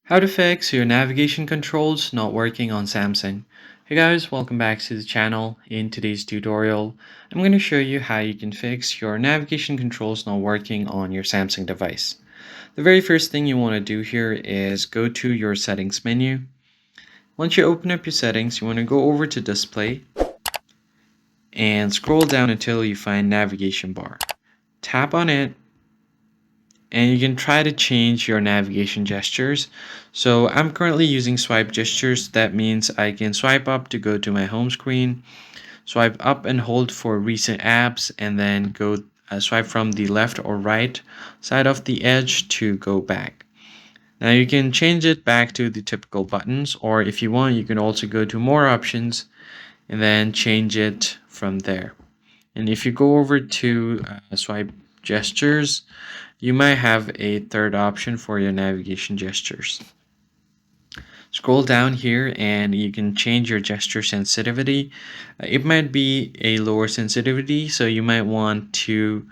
How to fix your navigation controls not working on Samsung. Hey guys, welcome back to the channel. In today's tutorial, I'm going to show you how you can fix your navigation controls not working on your Samsung device. The very first thing you want to do here is go to your settings menu. Once you open up your settings, you want to go over to display and scroll down until you find navigation bar. Tap on it and you can try to change your navigation gestures. So I'm currently using swipe gestures. That means I can swipe up to go to my home screen, swipe up and hold for recent apps, and then go swipe from the left or right side of the edge to go back. Now you can change it back to the typical buttons, or if you want, you can also go to more options and then change it from there. And if you go over to swipe gestures, you might have a third option for your navigation gestures. Scroll down here and you can change your gesture sensitivity. It might be a lower sensitivity, so you might want to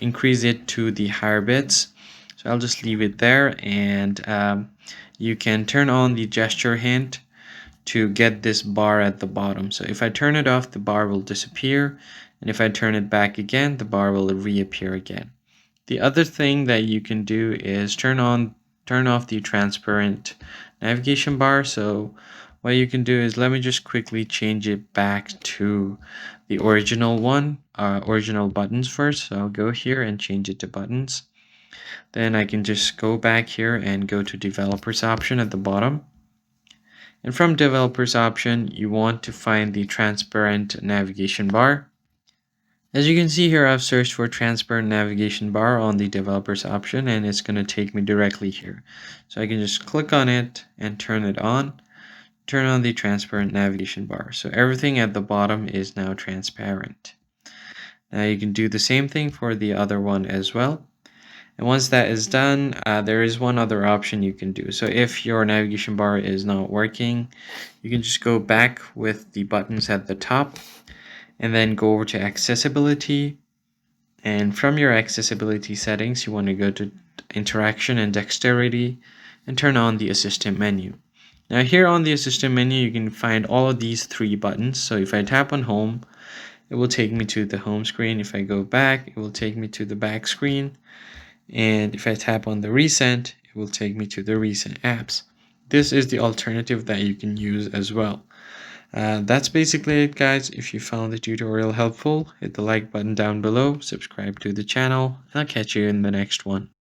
increase it to the higher bits. So I'll just leave it there, and you can turn on the gesture hint to get this bar at the bottom. So if I turn it off, the bar will disappear, and if I turn it back again, the bar will reappear again. The other thing that you can do is turn off the transparent navigation bar. So what you can do is, let me just quickly change it back to the original original buttons first. So I'll go here and change it to buttons. Then I can just go back here and go to developers option at the bottom. And from developers option, you want to find the transparent navigation bar. As you can see here, I've searched for transparent navigation bar on the developers option, and it's going to take me directly here. So I can just click on it and turn it on. Turn on the transparent navigation bar. So everything at the bottom is now transparent. Now you can do the same thing for the other one as well. And once that is done, there is one other option you can do. So if your navigation bar is not working, you can just go back with the buttons at the top and then go over to accessibility. And from your accessibility settings, you want to go to interaction and dexterity and turn on the assistant menu. Now here on the assistant menu, you can find all of these three buttons. So if I tap on home, it will take me to the home screen. If I go back, it will take me to the back screen. And if I tap on the recent, it will take me to the recent apps. This is the alternative that you can use as well. That's basically it, guys. If you found the tutorial helpful, hit the like button down below, subscribe to the channel, and I'll catch you in the next one.